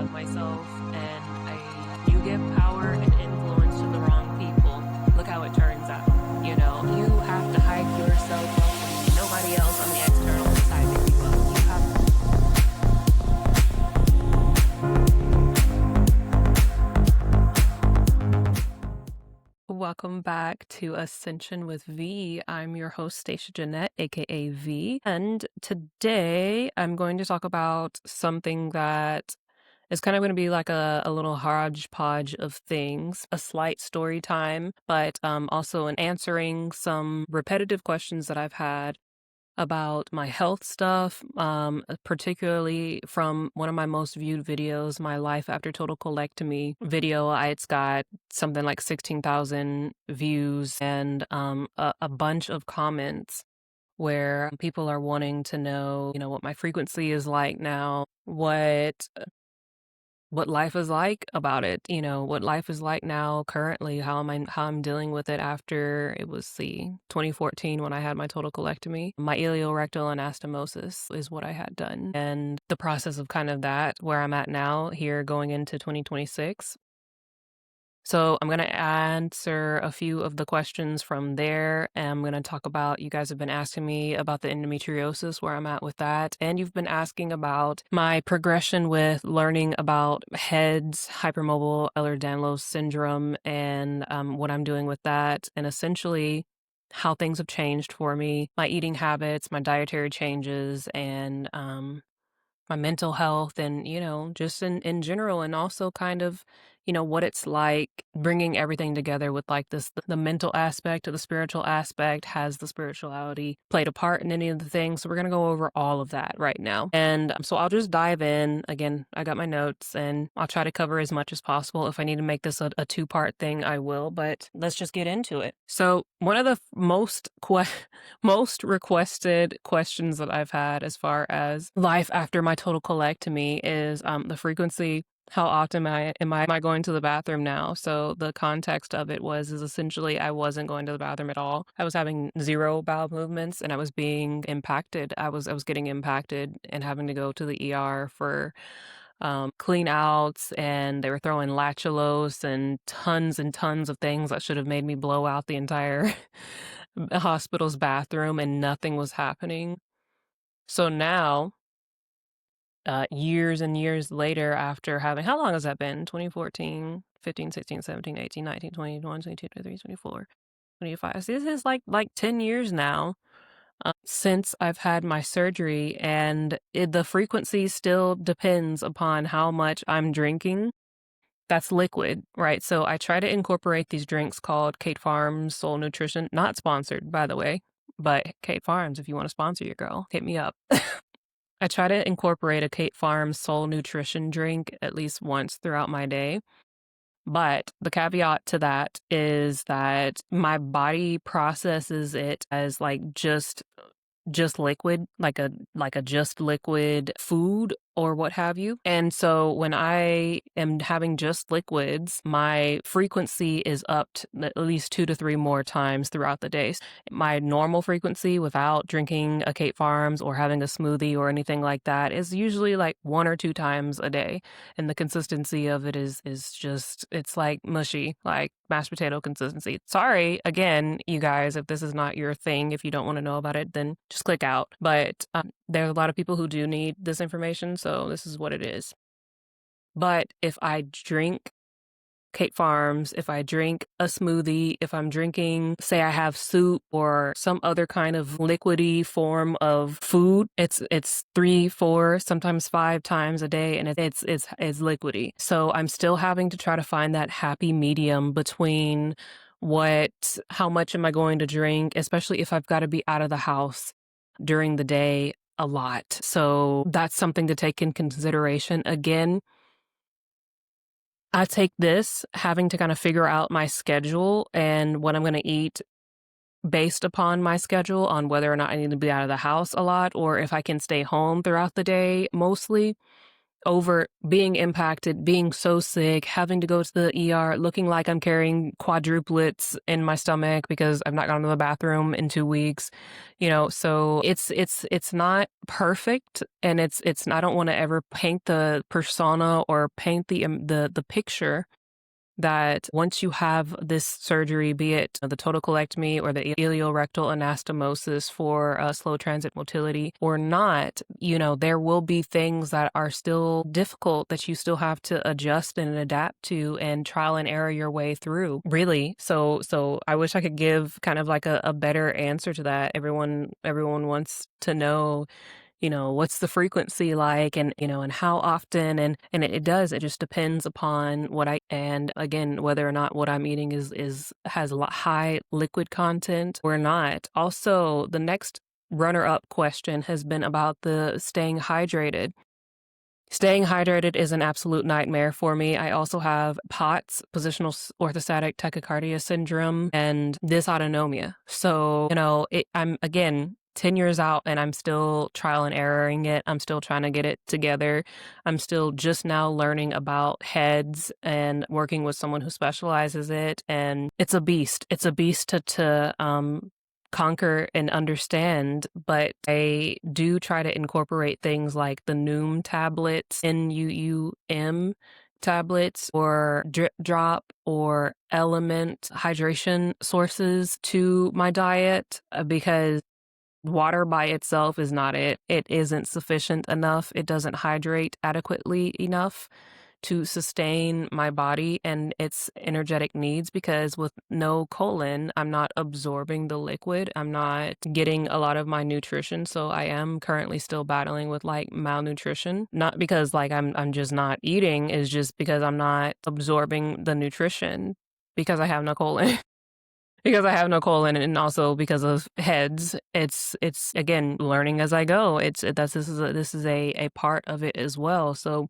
of myself, and you give power and influence to the wrong people. Look how it turns out. You know, you have to hype yourself up and nobody else on the external side to keep up. You have Welcome back to Ascension with V. I'm your host, Stashia Jeanette, aka V. And today I'm going to talk about something that is kind of going to be like a little hodgepodge of things, a slight story time, but also in answering some repetitive questions that I've had about my health stuff, particularly from one of my most viewed videos, my life after total colectomy video. It's got something like 16,000 views and a bunch of comments where people are wanting to know, what my frequency is like now, what life is like about it, what life is like now currently, how I'm dealing with it after it was 2014 when I had my total colectomy. My ileorectal anastomosis is what I had done, and the process of kind of that where I'm at now here going into 2026. So I'm going to answer a few of the questions from there, and I'm going to talk about, you guys have been asking me about the endometriosis, where I'm at with that, and you've been asking about my progression with learning about hEDS, hypermobile Ehlers-Danlos syndrome, and what I'm doing with that, and essentially how things have changed for me, my eating habits, my dietary changes, and my mental health, and just in general, and also kind of what it's like bringing everything together with like this, the mental aspect or the spiritual aspect. Has the spirituality played a part in any of the things? So we're going to go over all of that right now, and so I'll just dive in. Again, I got my notes and I'll try to cover as much as possible. If I need to make this a two-part thing, I will, but let's just get into it. So one of the most requested questions that I've had as far as life after my total colectomy is the frequency. How often am I going to the bathroom now? So the context of it is essentially I wasn't going to the bathroom at all. I was having zero bowel movements, and I was being impacted. I was getting impacted and having to go to the ER for clean outs, and they were throwing lactulose and tons of things that should have made me blow out the entire hospital's bathroom, and nothing was happening. So now, years and years later, after having, how long has that been? 2014, 15, 16, 17, 18, 19, 20, 21, 22, 23, 24, 25. So this is like 10 years now since I've had my surgery, and the frequency still depends upon how much I'm drinking. That's liquid, right? So I try to incorporate these drinks called Kate Farms Soul Nutrition, not sponsored, by the way, but Kate Farms, if you want to sponsor your girl, hit me up. I try to incorporate a Kate Farms Soul Nutrition drink at least once throughout my day. But the caveat to that is that my body processes it as like just liquid, like a just liquid food or what have you. And so when I am having just liquids, my frequency is upped at least 2 to 3 more times throughout the day. My normal frequency without drinking a Kate Farms or having a smoothie or anything like that is usually like 1 or 2 times a day. And the consistency of it is just, it's like mushy, like mashed potato consistency. Sorry, again, you guys, if this is not your thing, if you don't want to know about it, then just click out. But there are a lot of people who do need this information, so this is what it is. But if I drink Kate Farms, if I drink a smoothie, if I'm drinking, say I have soup or some other kind of liquidy form of food, it's 3, 4, sometimes 5 times a day, and it's liquidy. So I'm still having to try to find that happy medium between how much am I going to drink, especially if I've got to be out of the house during the day a lot. So that's something to take in consideration. Again, I take this having to kind of figure out my schedule and what I'm going to eat based upon my schedule on whether or not I need to be out of the house a lot or if I can stay home throughout the day mostly, over being impacted, being so sick, having to go to the ER, looking like I'm carrying quadruplets in my stomach because I've not gone to the bathroom in 2 weeks, so it's not perfect, and it's I don't want to ever paint the persona or paint the picture that once you have this surgery, be it the total colectomy or the ileorectal anastomosis for slow transit motility or not, there will be things that are still difficult that you still have to adjust and adapt to and trial and error your way through, really. So I wish I could give kind of like a better answer to that. Everyone wants to know, what's the frequency like, and how often, and it just depends upon and again, whether or not what I'm eating has a lot high liquid content or not. Also, the next runner-up question has been about the staying hydrated. Staying hydrated is an absolute nightmare for me. I also have POTS, positional orthostatic tachycardia syndrome, and dysautonomia. So, I'm again 10 years out and I'm still trial and erroring it. I'm still trying to get it together. I'm still just now learning about hEDS and working with someone who specializes it. And it's a beast. It's a beast to conquer and understand, but I do try to incorporate things like the Noom tablets, NUUM tablets, or drip drop or element hydration sources to my diet, because water by itself is not it. It isn't sufficient enough. It doesn't hydrate adequately enough to sustain my body and its energetic needs, because with no colon, I'm not absorbing the liquid. I'm not getting a lot of my nutrition. So I am currently still battling with like malnutrition, not because like I'm just not eating, it's just because I'm not absorbing the nutrition because I have no colon. Because I have no colon, and also because of hEDS. It's again learning as I go. This is a part of it as well. So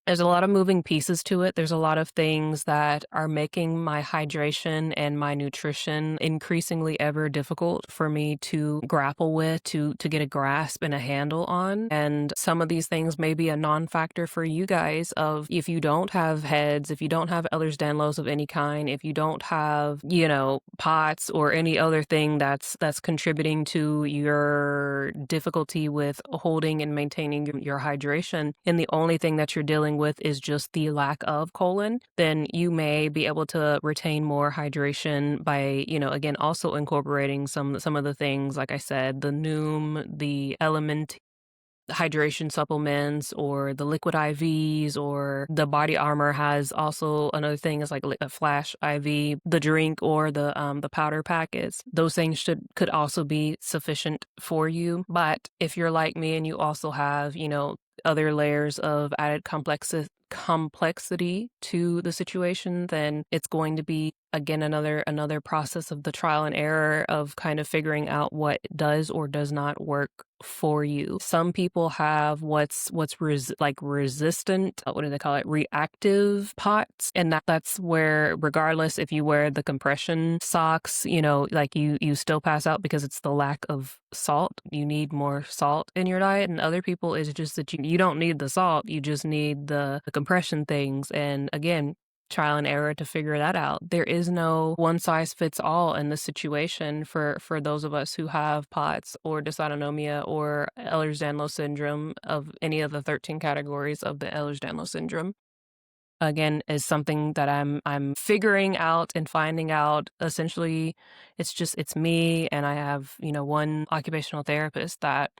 there's a lot of moving pieces to it. There's a lot of things that are making my hydration and my nutrition increasingly ever difficult for me to grapple with, to get a grasp and a handle on. And some of these things may be a non-factor for you guys of if you don't have hEDS, if you don't have Ehlers-Danlos of any kind, if you don't have, POTS or any other thing that's contributing to your difficulty with holding and maintaining your hydration, and the only thing that you're dealing with is just the lack of colon, then you may be able to retain more hydration by, again, also incorporating some of the things, like I said, the Noom, the Element hydration supplements, or the liquid IVs, or the Body Armor has also another thing is like a flash IV, the drink, or the powder packets. Those things could also be sufficient for you. But if you're like me and you also have, other layers of added complexity to the situation, then it's going to be again another process of the trial and error of kind of figuring out what does or does not work for you. Some people have what's resistant, what do they call it, reactive POTS, and that's where, regardless if you wear the compression socks, like you still pass out because it's the lack of salt. You need more salt in your diet. And other people, it's just that you don't need the salt, you just need the compression things. And again, trial and error to figure that out. There is no one size fits all in this situation for those of us who have POTS or dysautonomia or Ehlers-Danlos syndrome, of any of the 13 categories of the Ehlers-Danlos syndrome. Again, is something that I'm figuring out and finding out. Essentially, it's me, and I have, one occupational therapist that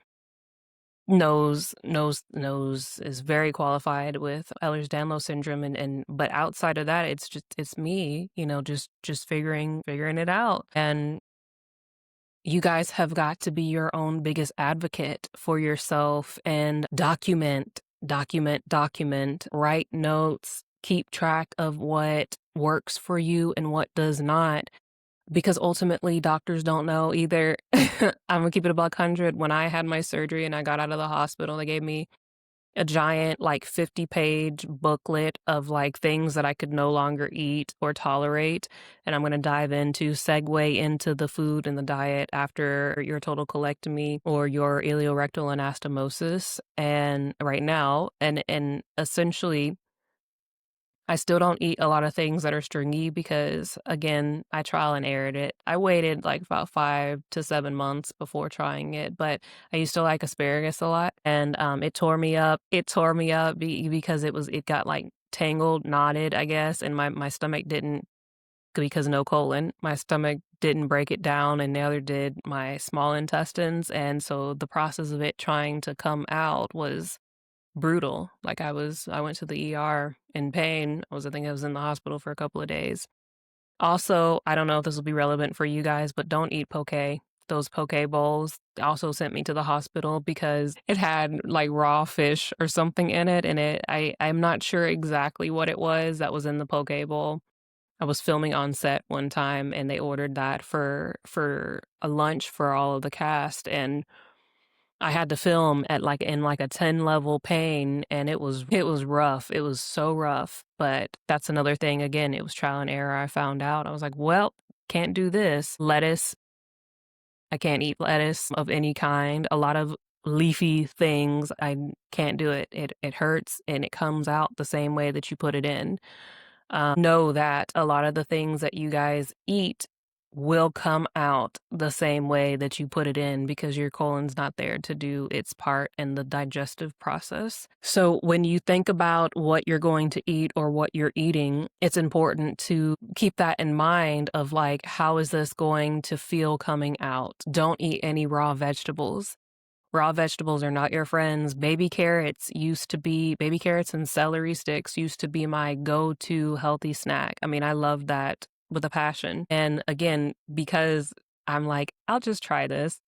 knows is very qualified with Ehlers-Danlos syndrome, and but outside of that, it's me, just figuring it out. And you guys have got to be your own biggest advocate for yourself and document, write notes, keep track of what works for you and what does not. Because ultimately, doctors don't know either. I'm gonna keep it $100. When I had my surgery and I got out of the hospital, they gave me a giant, like, 50-page booklet of, like, things that I could no longer eat or tolerate, and I'm gonna dive into segue into the food and the diet after your total colectomy or your ileorectal anastomosis, and right now, and essentially I still don't eat a lot of things that are stringy because, again, I trial and errored it. I waited like about 5 to 7 months before trying it, but I used to like asparagus a lot, and, it tore me up. It tore me up because it got, like, tangled, knotted, I guess, and my stomach didn't, because no colon, my stomach didn't break it down, and neither did my small intestines, and so the process of it trying to come out was brutal. Like, I went to the ER in pain. I think I was in the hospital for a couple of days. Also, I don't know if this will be relevant for you guys, but don't eat poke. Those poke bowls also sent me to the hospital because it had, like, raw fish or something in it, and I'm not sure exactly what it was that was in the poke bowl. I was filming on set one time, and they ordered that for a lunch for all of the cast, and I had to film at, like, in, like, a 10-level pain, and it was rough. It was so rough, but that's another thing, again, it was trial and error. I found out. I was like, "Well, can't do this." Lettuce, I can't eat lettuce of any kind. A lot of leafy things, I can't do it. It hurts, and it comes out the same way that you put it in. Know that a lot of the things that you guys eat will come out the same way that you put it in because your colon's not there to do its part in the digestive process. So when you think about what you're going to eat or what you're eating, it's important to keep that in mind of, like, how is this going to feel coming out? Don't eat any raw vegetables. Raw vegetables are not your friends. Baby carrots and celery sticks used to be my go-to healthy snack. I mean, I love that with a passion. And again, because I'm like, I'll just try this.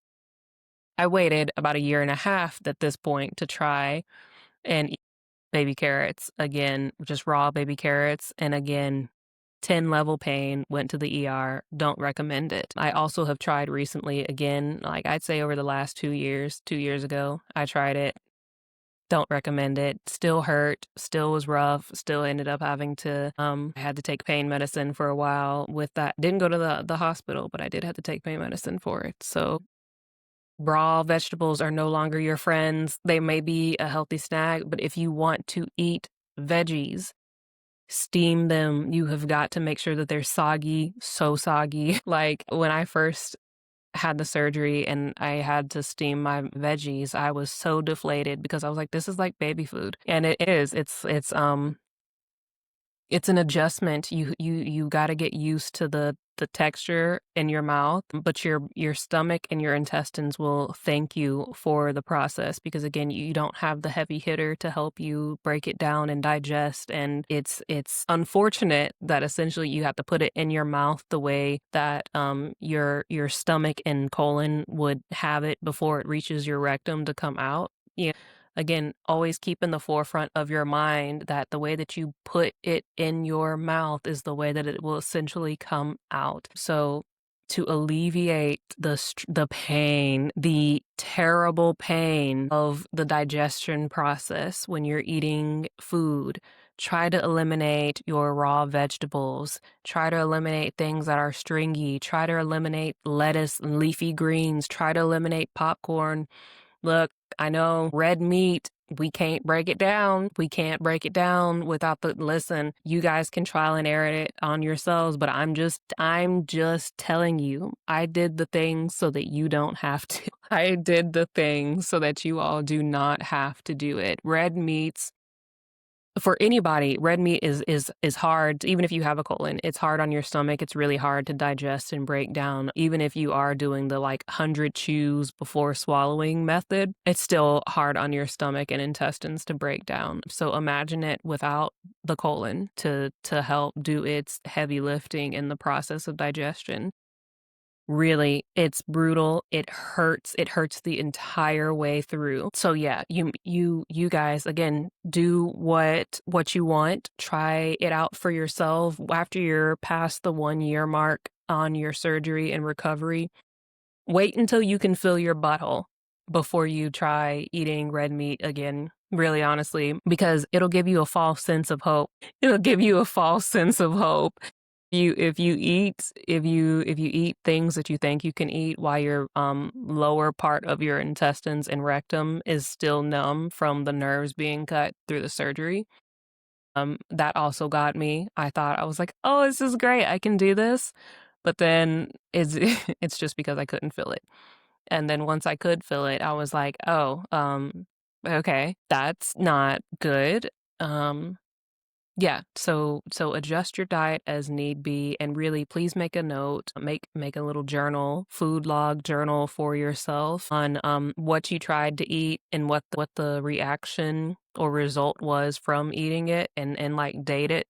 I waited about a year and a half at this point to try and eat baby carrots again, just raw baby carrots. And again, 10-level pain, went to the ER, don't recommend it. I also have tried recently again, like, I'd say over the last 2 years ago, I tried it, don't recommend it, still hurt, still was rough, still ended up having to, I had to take pain medicine for a while with that. Didn't go to the hospital, but I did have to take pain medicine for it. So raw vegetables are no longer your friends. They may be a healthy snack, but if you want to eat veggies, steam them. You have got to make sure that they're soggy, so soggy. Like, when I first had the surgery and I had to steam my veggies, I was so deflated because I was like, this is like baby food. And it is. It's an adjustment. You gotta get used to the texture in your mouth, but your stomach and your intestines will thank you for the process because, again, you don't have the heavy hitter to help you break it down and digest, and it's unfortunate that essentially you have to put it in your mouth the way that, your stomach and colon would have it before it reaches your rectum to come out. Yeah. Again, always keep in the forefront of your mind that the way that you put it in your mouth is the way that it will essentially come out. So to alleviate the pain, the terrible pain of the digestion process when you're eating food, try to eliminate your raw vegetables. Try to eliminate things that are stringy. Try to eliminate lettuce and leafy greens. Try to eliminate popcorn. Look, I know red meat, we can't break it down. We can't break it down without listen, you guys can trial and error it on yourselves, but I'm just telling you, I did the things so that you don't have to. I did the things so that you all do not have to do it. Red meats, for anybody, red meat is hard. Even if you have a colon, it's hard on your stomach. It's really hard to digest and break down. Even if you are doing the, like, 100 chews before swallowing method, it's still hard on your stomach and intestines to break down. So imagine it without the colon to help do its heavy lifting in the process of digestion. Really, it's brutal. It hurts. It hurts the entire way through. So yeah, you guys, again, do what you want. Try it out for yourself. After you're past the 1 year mark on your surgery and recovery, wait until you can fill your butthole before you try eating red meat again. really honestly, because it'll give you a false sense of hope. It'll give you a false sense of hope. If you eat things that you think you can eat while your lower part of your intestines and rectum is still numb from the nerves being cut through the surgery, that also got me. I was like, "Oh, this is great. I can do this." But then it's it's just because I couldn't feel it. And then once I could feel it, I was like, "Oh, okay, that's not good." Um, yeah, so adjust your diet as need be, and really please make a note, make a little journal, food log journal for yourself on what you tried to eat and what the reaction or result was from eating it, and like date it,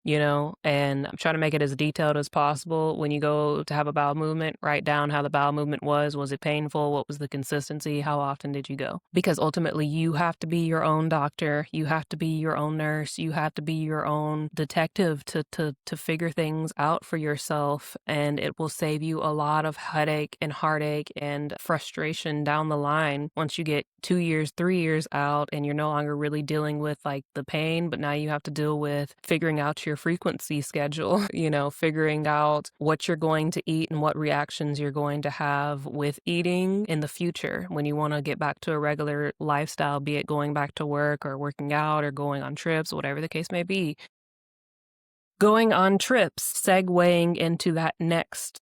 and I'm trying to make it as detailed as possible. When you go to have a bowel movement, write down how the bowel movement was. Was it painful? What was the consistency? How often did you go? Because ultimately, you have to be your own doctor. You have to be your own nurse. You have to be your own detective to figure things out for yourself. And it will save you a lot of headache and heartache and frustration down the line once you get 2 years, 3 years out, and you're no longer really dealing with like the pain, but now you have to deal with figuring out your frequency schedule, figuring out what you're going to eat and what reactions you're going to have with eating in the future when you want to get back to a regular lifestyle, be it going back to work or working out or going on trips, whatever the case may be. Going on trips, segueing into that next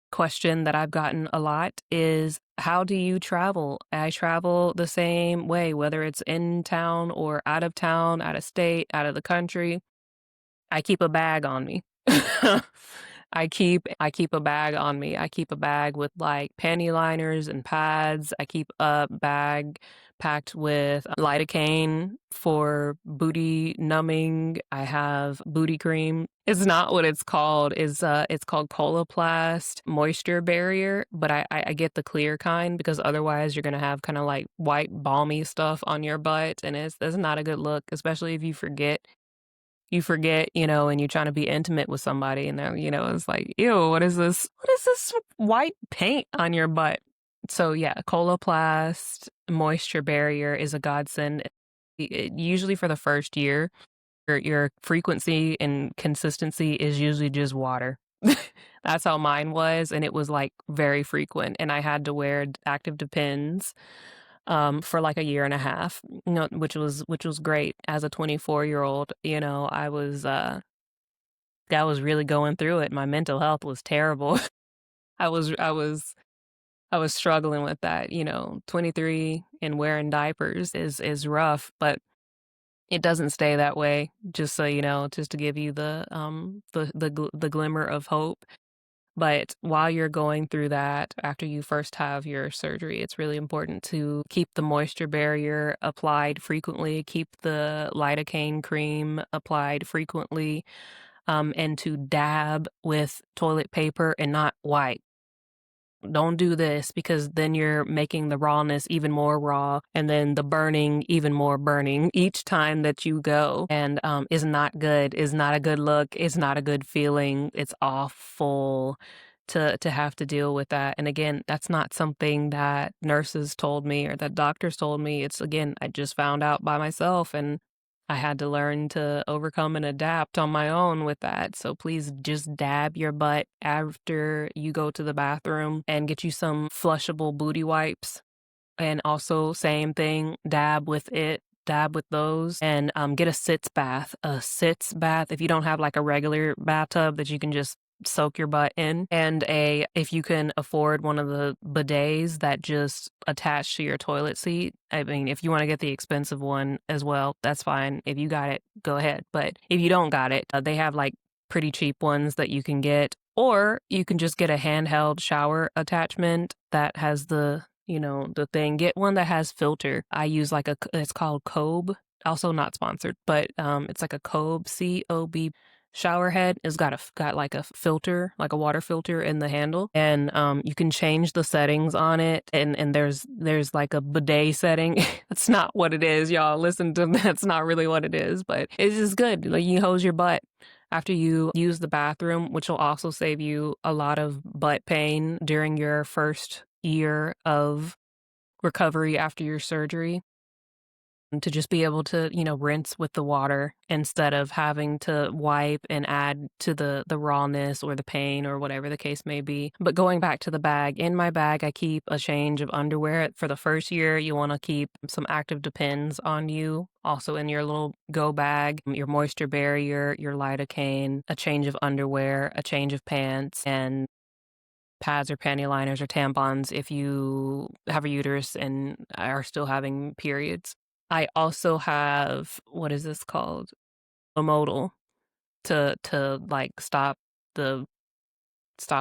question that I've gotten a lot is, how do you travel? I travel the same way, whether it's in town or out of town, out of state, out of the country. I keep a bag on me. I keep a bag on me. I keep a bag with like panty liners and pads. I keep a bag packed with lidocaine for booty numbing. I have booty cream. It's not what it's called. It's called Coloplast moisture barrier, but I get the clear kind because otherwise you're gonna have kind of like white balmy stuff on your butt, and it's not a good look, especially if you forget, and you're trying to be intimate with somebody, and they're, it's like, ew, what is this? What is this white paint on your butt? So yeah, Coloplast moisture barrier is a godsend. Usually for the first year, your frequency and consistency is usually just water. That's how mine was, and it was like very frequent, and I had to wear active Depends for like a year and a half, which was great. As a 24-year-old, I was really going through it. My mental health was terrible. I was I was I was struggling with that. 23 and wearing diapers is rough, but it doesn't stay that way. Just so you know, just to give you the glimmer of hope. But while you're going through that, after you first have your surgery, it's really important to keep the moisture barrier applied frequently, keep the lidocaine cream applied frequently, and to dab with toilet paper and not wipe. Don't do this, because then you're making the rawness even more raw, and then the burning even more burning each time that you go, and is not good, is not a good look, is not a good feeling. It's awful to have to deal with that. And again, that's not something that nurses told me or that doctors told me. It's, again, I just found out by myself, and I had to learn to overcome and adapt on my own with that. So please just dab your butt after you go to the bathroom, and get you some flushable booty wipes. And also, same thing, dab with those, and get a sitz bath. A sitz bath, if you don't have like a regular bathtub that you can just soak your butt in, and if you can afford one of the bidets that just attach to your toilet seat. I mean, if you want to get the expensive one as well, that's fine. If you got it, go ahead. But if you don't got it, they have like pretty cheap ones that you can get, or you can just get a handheld shower attachment that has the thing. Get one that has filter. I use like it's called Cobe. Also not sponsored, but it's like a Cobe, COB shower head. It's got like a filter, like a water filter in the handle, and you can change the settings on it. And there's like a bidet setting. That's not what it is, y'all. Listen to that's not really what it is, but it's just good. Like, you hose your butt after you use the bathroom, which will also save you a lot of butt pain during your first year of recovery after your surgery. to just be able to, rinse with the water instead of having to wipe and add to the rawness or the pain or whatever the case may be. But going back to the bag, in my bag, I keep a change of underwear. For the first year, you want to keep some active Depends on you. Also in your little go bag, your moisture barrier, your lidocaine, a change of underwear, a change of pants, and pads or panty liners or tampons if you have a uterus and are still having periods. I also have, what is this called? A modal to like stop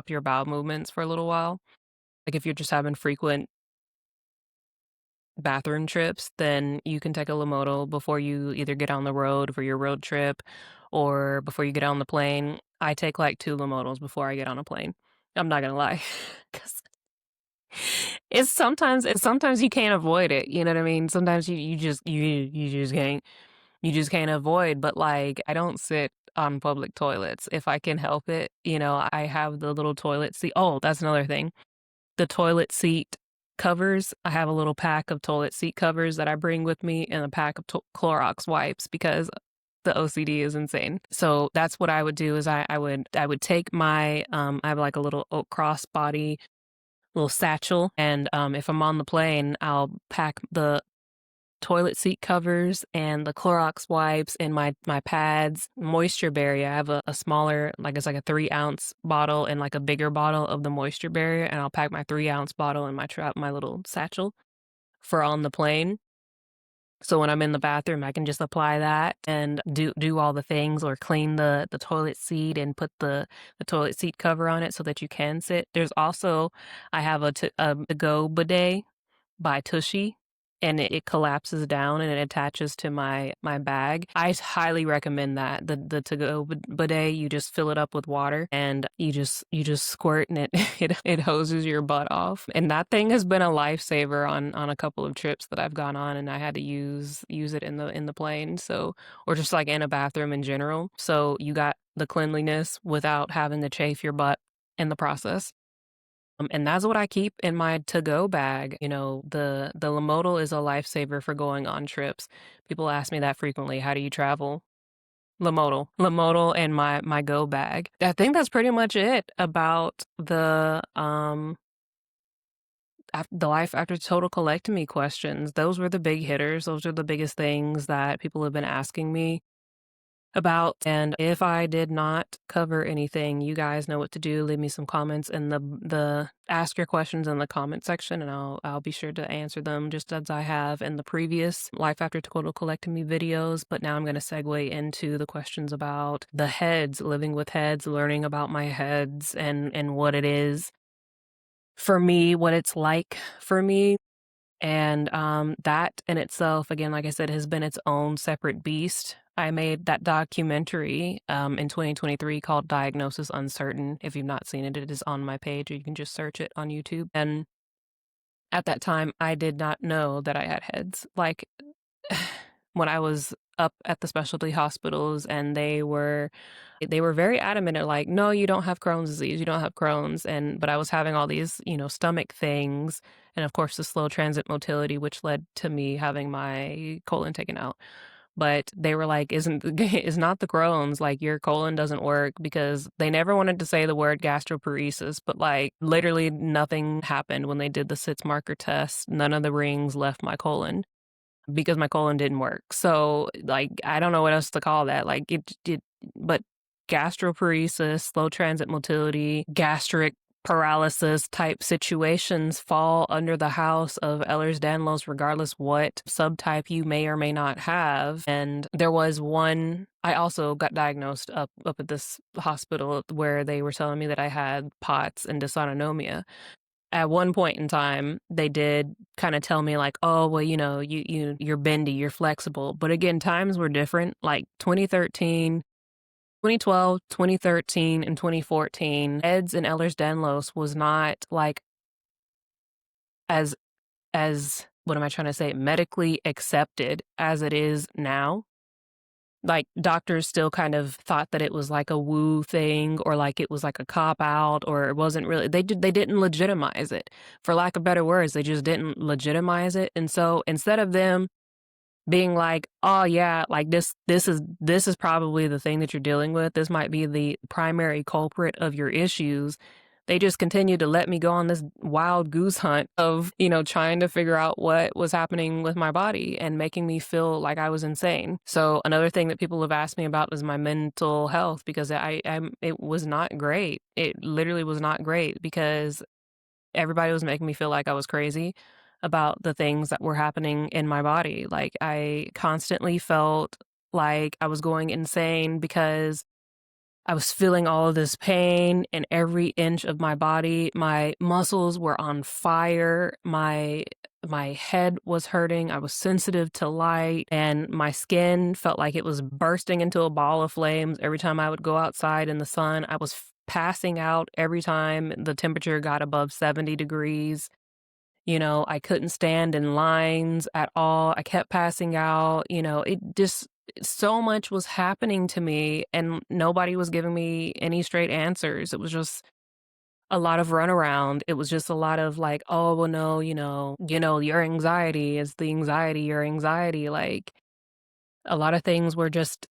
your bowel movements for a little while. Like if you're just having frequent bathroom trips, then you can take a Lomotil before you either get on the road for your road trip or before you get on the plane. I take like 2 Lomotils before I get on a plane. I'm not gonna lie, 'cause it's sometimes you can't avoid it, you know what I mean? Sometimes you just can't avoid, but, like, I don't sit on public toilets if I can help it, I have the little toilet seat. Oh, that's another thing. The toilet seat covers, I have a little pack of toilet seat covers that I bring with me and a pack of Clorox wipes because the OCD is insane. So that's what I would do is I would take my, I have, like, a little crossbody little satchel, and, if I'm on the plane, I'll pack the toilet seat covers and the Clorox wipes and my pads, moisture barrier. I have a smaller, like it's like a 3-ounce bottle and like a bigger bottle of the moisture barrier, and I'll pack my 3-ounce bottle in my little satchel for on the plane. So when I'm in the bathroom, I can just apply that and do all the things or clean the toilet seat and put the toilet seat cover on it so that you can sit. There's also, I have a to-go bidet by Tushy, and it collapses down and it attaches to my bag. I highly recommend that. The to-go bidet, you just fill it up with water and you just squirt and it it hoses your butt off. And that thing has been a lifesaver on a couple of trips that I've gone on, and I had to use it in the plane. So, or just like in a bathroom in general. So you got the cleanliness without having to chafe your butt in the process. And that's what I keep in my to-go bag. The Lomotil is a lifesaver for going on trips. People ask me that frequently. How do you travel? Lomotil, and my go bag. I think that's pretty much it about the life after total colectomy questions. Those were the big hitters. Those are the biggest things that people have been asking me about. And if I did not cover anything, you guys know what to do. Leave me some comments in the ask your questions in the comment section, and I'll be sure to answer them just as I have in the previous life after total colectomy videos. But now I'm going to segue into the questions about the hEDS, living with hEDS, learning about my hEDS and what it is for me, what it's like for me. And that in itself, again, like I said, has been its own separate beast. I made that documentary in 2023 called Diagnosis Uncertain. If you've not seen it, it is on my page, or you can just search it on YouTube. And at that time, I did not know that I had hEDS. Like, when I was up at the specialty hospitals, and they were very adamant at like, no, you don't have Crohn's disease, you don't have Crohn's. But I was having all these, stomach things, and of course the slow transit motility, which led to me having my colon taken out. But they were like, is not the Crohn's, like your colon doesn't work, because they never wanted to say the word gastroparesis, but like literally nothing happened when they did the SITS marker test. None of the rings left my colon because my colon didn't work. So, like, I don't know what else to call that. Like, but gastroparesis, slow transit motility, gastric paralysis type situations fall under the house of Ehlers-Danlos, regardless what subtype you may or may not have. And there was one, I also got diagnosed up at this hospital where they were telling me that I had POTS and dysautonomia. At one point in time, they did kind of tell me like, oh, well, you're bendy, you're flexible. But again, times were different. Like 2013, 2012, 2013, and 2014, hEDS and Ehlers-Danlos was not like as what am I trying to say, medically accepted as it is now. Like, doctors still kind of thought that it was like a woo thing, or like it was like a cop out, or it wasn't really, they didn't legitimize it. For lack of better words, they just didn't legitimize it. And so instead of them being like, "Oh yeah, like this is probably the thing that you're dealing with. This might be the primary culprit of your issues." They just continued to let me go on this wild goose hunt of, trying to figure out what was happening with my body and making me feel like I was insane. So another thing that people have asked me about is my mental health, because it was not great. It literally was not great because everybody was making me feel like I was crazy about the things that were happening in my body. Like, I constantly felt like I was going insane because I was feeling all of this pain in every inch of my body. My muscles were on fire. My head was hurting. I was sensitive to light, and my skin felt like it was bursting into a ball of flames every time I would go outside in the sun. I was passing out every time the temperature got above 70 degrees. I couldn't stand in lines at all. I kept passing out. It just, so much was happening to me, and nobody was giving me any straight answers. It was just a lot of runaround. It was just a lot of like, "Oh, well, no, your anxiety is the anxiety, your anxiety." Like, a lot of things were just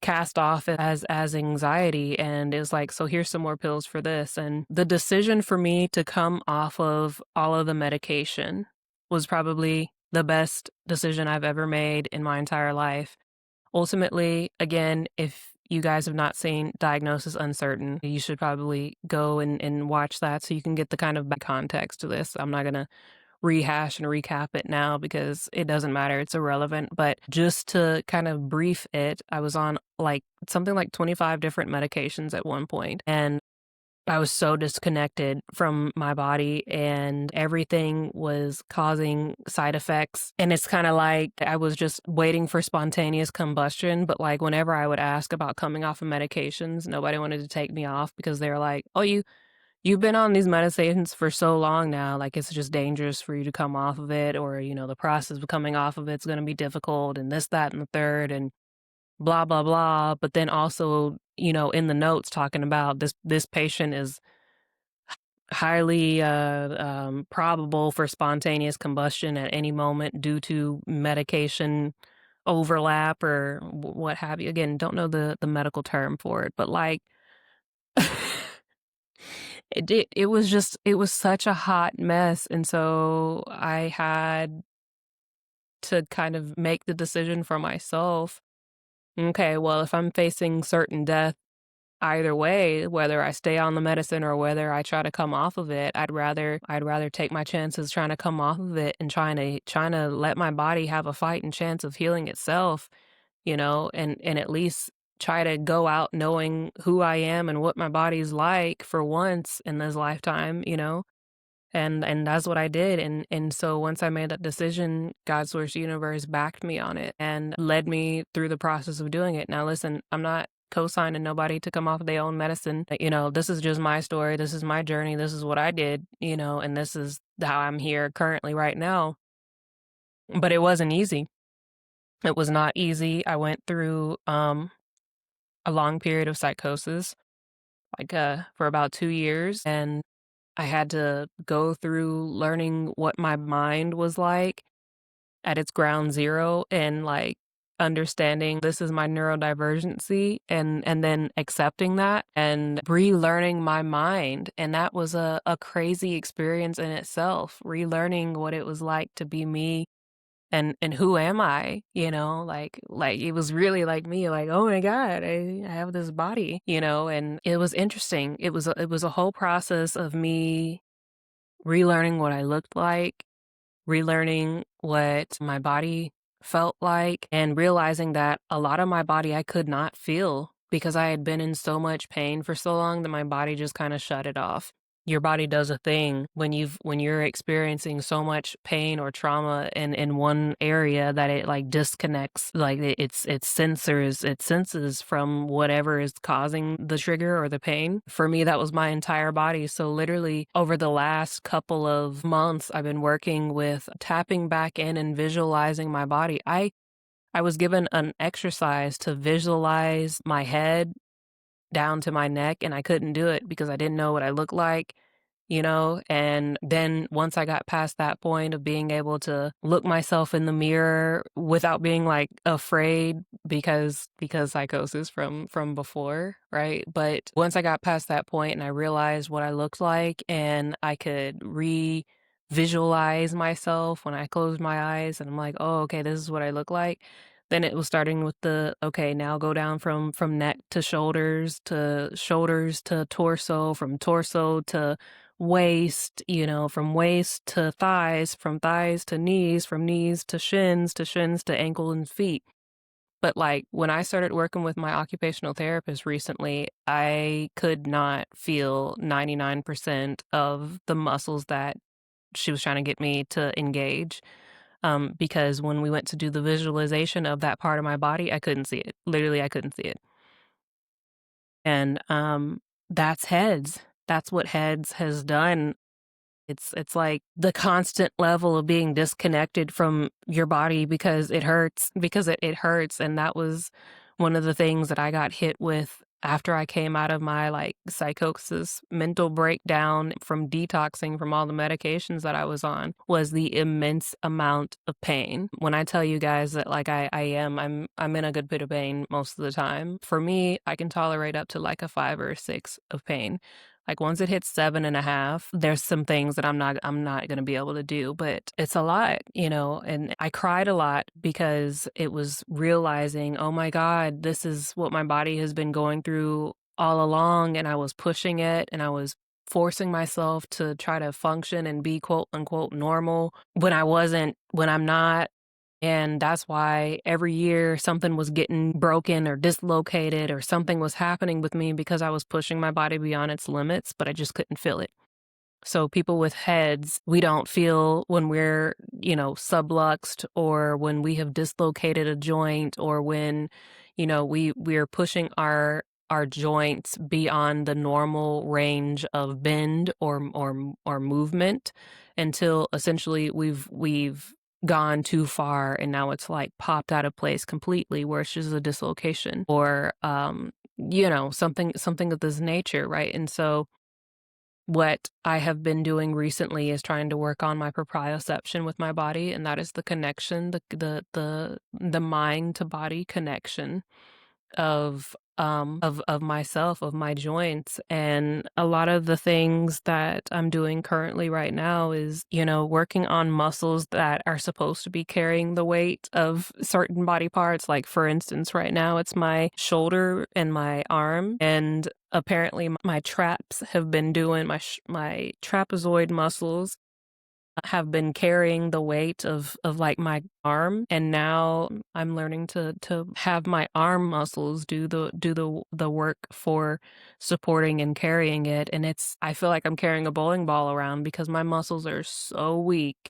cast off as anxiety, and it's like, "So here's some more pills for this." And the decision for me to come off of all of the medication was probably the best decision I've ever made in my entire life. Ultimately, again, if you guys have not seen Diagnosis Uncertain, you should probably go and watch that so you can get the kind of context to this. I'm not gonna rehash and recap it now because it doesn't matter, it's irrelevant. But just to kind of brief it, I was on like something like 25 different medications at one point, and I was so disconnected from my body, and everything was causing side effects. And it's kind of like I was just waiting for spontaneous combustion. But like, whenever I would ask about coming off of medications, nobody wanted to take me off because they were like, "Oh, you've been on these medications for so long now, like it's just dangerous for you to come off of it, or, the process of coming off of it's going to be difficult, and this, that, and the third, and blah, blah, blah." But then also, in the notes talking about this patient is highly probable for spontaneous combustion at any moment due to medication overlap or what have you. Again, don't know the medical term for it, but like, it was such a hot mess, and so I had to kind of make the decision for myself. Okay, well, if I'm facing certain death either way, whether I stay on the medicine or whether I try to come off of it, I'd rather take my chances trying to come off of it and trying to let my body have a fighting chance of healing itself, and at least try to go out knowing who I am and what my body's like for once in this lifetime. And that's what I did, and so once I made that decision, God Source Universe backed me on it and led me through the process of doing it. Now listen, I'm not co-signing nobody to come off of their own medicine. This is just my story, this is my journey, this is what I did, and this is how I'm here currently right now. But it wasn't easy. It was not easy. I went through a long period of psychosis, like for about 2 years, and I had to go through learning what my mind was like at its ground zero, and like understanding this is my neurodivergency, and then accepting that and relearning my mind. And that was a crazy experience in itself, relearning what it was like to be me, and who am I, like it was really like me, like, oh my God, I have this body, and it was interesting. It was a whole process of me relearning what I looked like, relearning what my body felt like, and realizing that a lot of my body I could not feel because I had been in so much pain for so long that my body just kind of shut it off. Your body does a thing when you're experiencing so much pain or trauma in one area that it like disconnects, like it senses from whatever is causing the trigger or the pain. For me, that was my entire body. So literally over the last couple of months, I've been working with tapping back in and visualizing my body. I was given an exercise to visualize my head down to my neck, and I couldn't do it because I didn't know what I looked like. And then once I got past that point of being able to look myself in the mirror without being like afraid because psychosis from before, right? But once I got past that point and I realized what I looked like and I could visualize myself when I closed my eyes and I'm like, oh, okay, this is what I look like. Then it was starting with okay, now go down from neck to shoulders to torso, from torso to waist, from waist to thighs, from thighs to knees, from knees to shins to ankle and feet. But like when I started working with my occupational therapist recently, I could not feel 99% of the muscles that she was trying to get me to engage. Because when we went to do the visualization of that part of my body, I couldn't see it. Literally, I couldn't see it. And that's hEDS. That's what hEDS has done. It's like the constant level of being disconnected from your body because it hurts, it hurts. And that was one of the things that I got hit with after I came out of my like psychosis mental breakdown from detoxing from all the medications that I was on, was the immense amount of pain. When I tell you guys that like I'm in a good bit of pain most of the time. For me, I can tolerate up to like a 5 or a 6 of pain. Like once it hits 7.5, there's some things that I'm not gonna be able to do, but it's a lot, and I cried a lot because it was realizing, oh my God, this is what my body has been going through all along, and I was pushing it and I was forcing myself to try to function and be quote unquote normal when I'm not. And that's why every year something was getting broken or dislocated or something was happening with me because I was pushing my body beyond its limits, but I just couldn't feel it. So people with hEDS, we don't feel when we're, subluxed or when we have dislocated a joint or when, we're pushing our joints beyond the normal range of bend or movement until essentially we've gone too far and now it's like popped out of place completely where it's just a dislocation or something of this nature, right? And so what I have been doing recently is trying to work on my proprioception with my body, and that is the connection, the mind to body connection of myself, of my joints. And a lot of the things that I'm doing currently right now is, working on muscles that are supposed to be carrying the weight of certain body parts. Like for instance, right now it's my shoulder and my arm, and apparently my traps have been doing my trapezoid muscles have been carrying the weight of like my arm, and now I'm learning to have my arm muscles do the work for supporting and carrying it. And I feel like I'm carrying a bowling ball around because my muscles are so weak.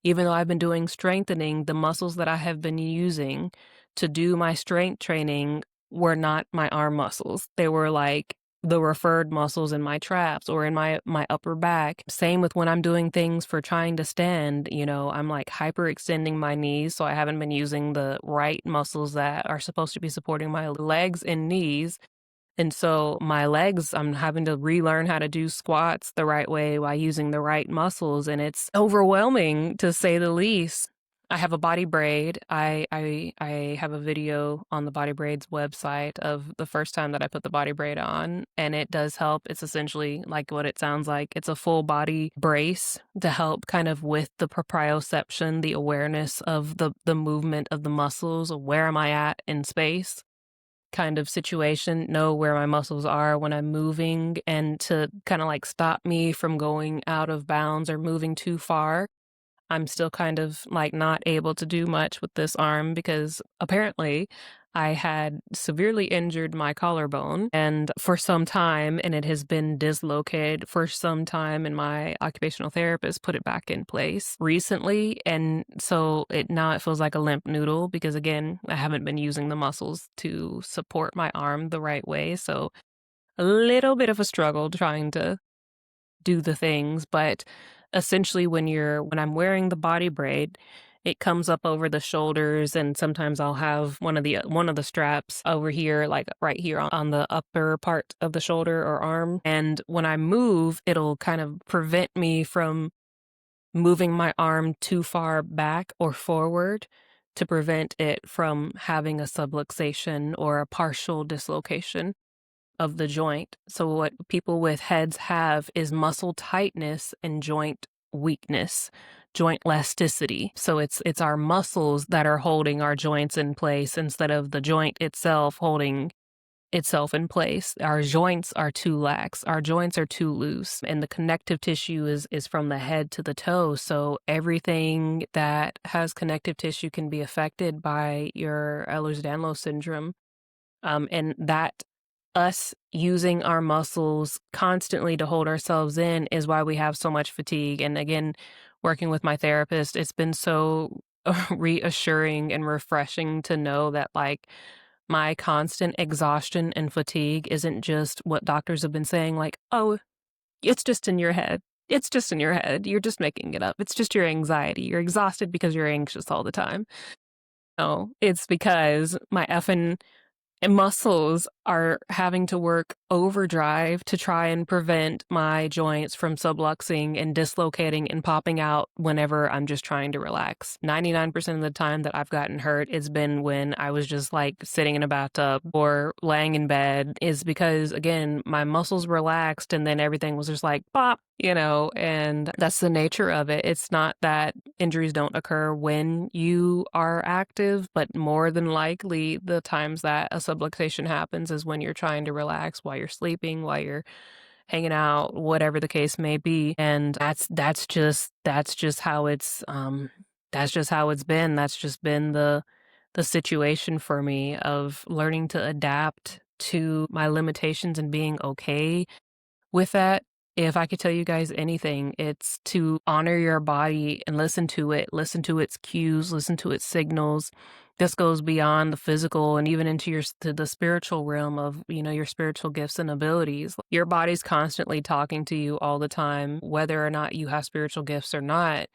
Even though I've been doing strengthening, the muscles that I have been using to do my strength training were not my arm muscles. They were like the referred muscles in my traps or in my upper back. Same with when I'm doing things for trying to stand, I'm like hyperextending my knees, so I haven't been using the right muscles that are supposed to be supporting my legs and knees. And so my legs, I'm having to relearn how to do squats the right way by using the right muscles, and it's overwhelming to say the least. I have a body braid. I have a video on the body braids website of the first time that I put the body braid on, and it does help. It's essentially like what it sounds like. It's a full body brace to help kind of with the proprioception, the awareness of the movement of the muscles, of where am I at in space kind of situation, know where my muscles are when I'm moving, and to kind of like stop me from going out of bounds or moving too far. I'm still kind of like not able to do much with this arm because apparently I had severely injured my collarbone and for some time, and it has been dislocated for some time, and my occupational therapist put it back in place recently. And so now it feels like a limp noodle because again, I haven't been using the muscles to support my arm the right way. So a little bit of a struggle trying to do the things, but essentially when I'm wearing the body braid, it comes up over the shoulders, and sometimes I'll have one of the straps over here, like right here on the upper part of the shoulder or arm. And when I move, it'll kind of prevent me from moving my arm too far back or forward to prevent it from having a subluxation or a partial dislocation of the joint. So what people with hEDS have is muscle tightness and joint weakness, joint elasticity. So it's our muscles that are holding our joints in place instead of the joint itself holding itself in place. Our joints are too lax. Our joints are too loose, and the connective tissue is from the head to the toe. So everything that has connective tissue can be affected by your Ehlers-Danlos syndrome. And that us using our muscles constantly to hold ourselves in is why we have so much fatigue. And again, working with my therapist, it's been so reassuring and refreshing to know that like my constant exhaustion and fatigue isn't just what doctors have been saying, like, oh, it's just in your head. It's just in your head. You're just making it up. It's just your anxiety. You're exhausted because you're anxious all the time. No, it's because my effing muscles are having to work overdrive to try and prevent my joints from subluxing and dislocating and popping out whenever I'm just trying to relax. 99% of the time that I've gotten hurt, it's been when I was just like sitting in a bathtub or laying in bed, is because, again, my muscles relaxed and then everything was just like pop, and that's the nature of it. It's not that injuries don't occur when you are active, but more than likely the times that a subluxation happens is when you're trying to relax, while you're sleeping, while you're hanging out, whatever the case may be. And that's just how that's just how it's been. That's just been the situation for me of learning to adapt to my limitations and being okay with that. If I could tell you guys anything, it's to honor your body and listen to its cues, listen to its signals. This goes beyond the physical and even into to the spiritual realm of, your spiritual gifts and abilities. Your body's constantly talking to you all the time, whether or not you have spiritual gifts or not.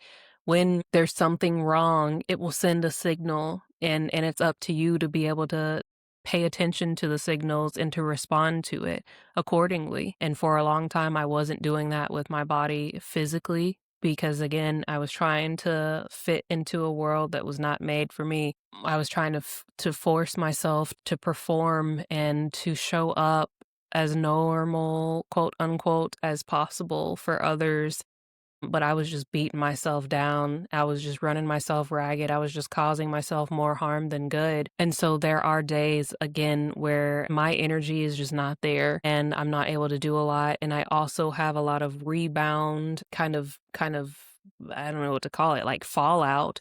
When there's something wrong, it will send a signal, and it's up to you to be able to pay attention to the signals and to respond to it accordingly. And for a long time, I wasn't doing that with my body physically because, again, I was trying to fit into a world that was not made for me. I was trying to force myself to perform and to show up as normal, quote unquote, as possible for others. But I was just beating myself down. I was just running myself ragged. I was just causing myself more harm than good. And so there are days, again, where my energy is just not there and I'm not able to do a lot. And I also have a lot of rebound kind of, I don't know what to call it, like fallout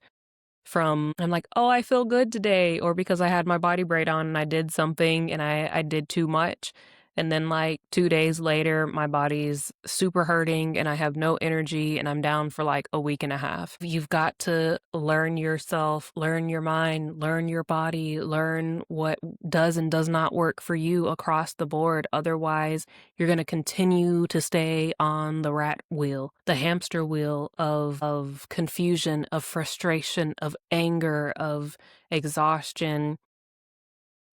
from, I'm like, oh, I feel good today, or because I had my body braid on and I did something and I did too much. And then like 2 days later, my body's super hurting and I have no energy and I'm down for like a week and a half. You've got to learn yourself, learn your mind, learn your body, learn what does and does not work for you across the board. Otherwise, you're going to continue to stay on the rat wheel, the hamster wheel of confusion, of frustration, of anger, of exhaustion,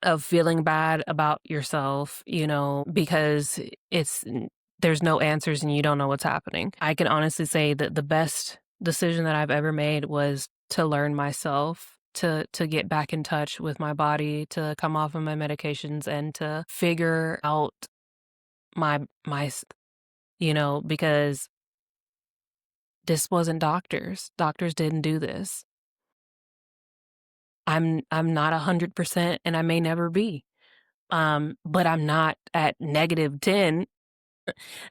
of feeling bad about yourself, because there's no answers and you don't know what's happening. I can honestly say that the best decision that I've ever made was to learn myself, to get back in touch with my body, to come off of my medications and to figure out my because this wasn't doctors. Doctors didn't do this. I'm not 100% and I may never be. But I'm not at -10.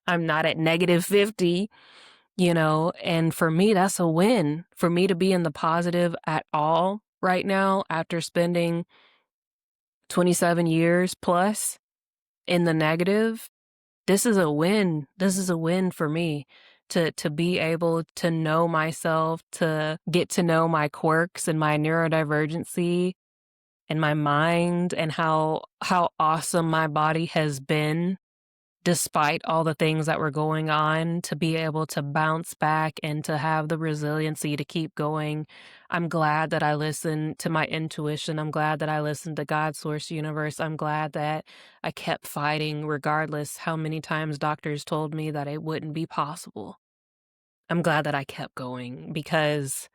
I'm not at -50, and for me, that's a win. For me to be in the positive at all right now after spending 27 years plus in the negative, this is a win. This is a win for me to be able to know myself, to get to know my quirks and my neurodivergency and my mind and how awesome my body has been despite all the things that were going on, to be able to bounce back and to have the resiliency to keep going. I'm glad that I listened to my intuition. I'm glad that I listened to God, source, universe. I'm glad that I kept fighting regardless how many times doctors told me that it wouldn't be possible. I'm glad that I kept going because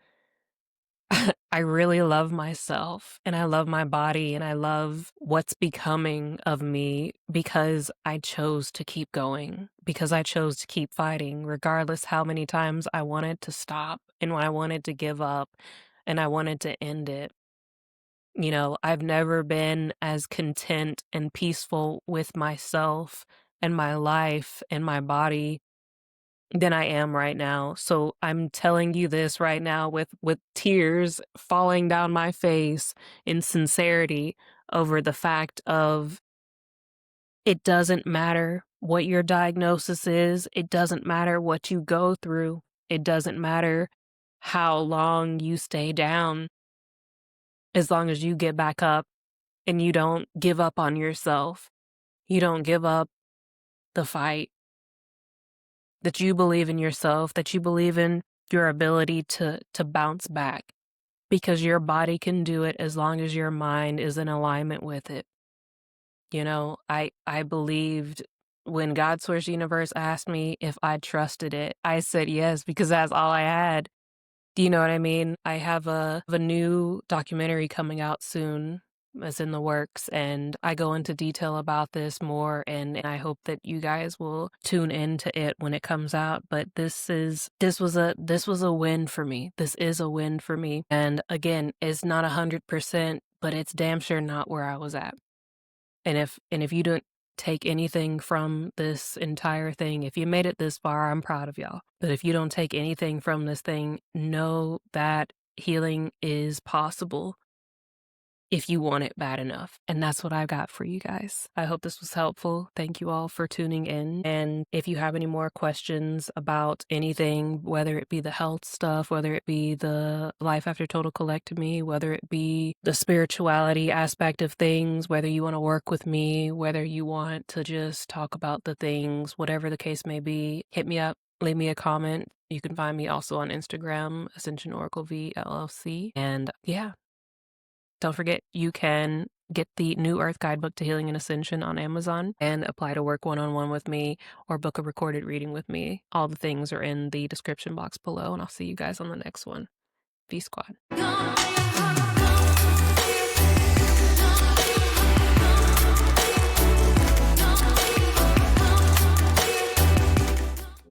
I really love myself and I love my body and I love what's becoming of me because I chose to keep going, because I chose to keep fighting, regardless how many times I wanted to stop and when I wanted to give up and I wanted to end it. You know, I've never been as content and peaceful with myself and my life and my body than I am right now. So I'm telling you this right now with tears falling down my face in sincerity over the fact of it doesn't matter what your diagnosis is, it doesn't matter what you go through, it doesn't matter how long you stay down, as long as you get back up and you don't give up on yourself. You don't give up the fight. That you believe in yourself, that you believe in your ability to bounce back because your body can do it as long as your mind is in alignment with it. You know, I believed when God Source Universe asked me if I trusted it, I said yes because that's all I had. Do you know what I mean? I have a new documentary coming out soon. It's in the works, and I go into detail about this more, and I hope that you guys will tune into it when it comes out. But this was a win for me. This is a win for me. And again, it's not 100%, but it's damn sure not where I was at. And if you don't take anything from this entire thing, if you made it this far, I'm proud of y'all. But if you don't take anything from this thing, know that healing is possible if you want it bad enough. And that's what I've got for you guys. I hope this was helpful. Thank you all for tuning in. And if you have any more questions about anything, whether it be the health stuff, whether it be the life after total colectomy, whether it be the spirituality aspect of things, whether you want to work with me, whether you want to just talk about the things, whatever the case may be, hit me up. Leave me a comment. You can find me also on Instagram, Ascension Oracle V LLC. And yeah, don't forget, you can get the New Earth Guidebook to Healing and Ascension on Amazon and apply to work one-on-one with me or book a recorded reading with me. All the things are in the description box below, and I'll see you guys on the next one. V Squad.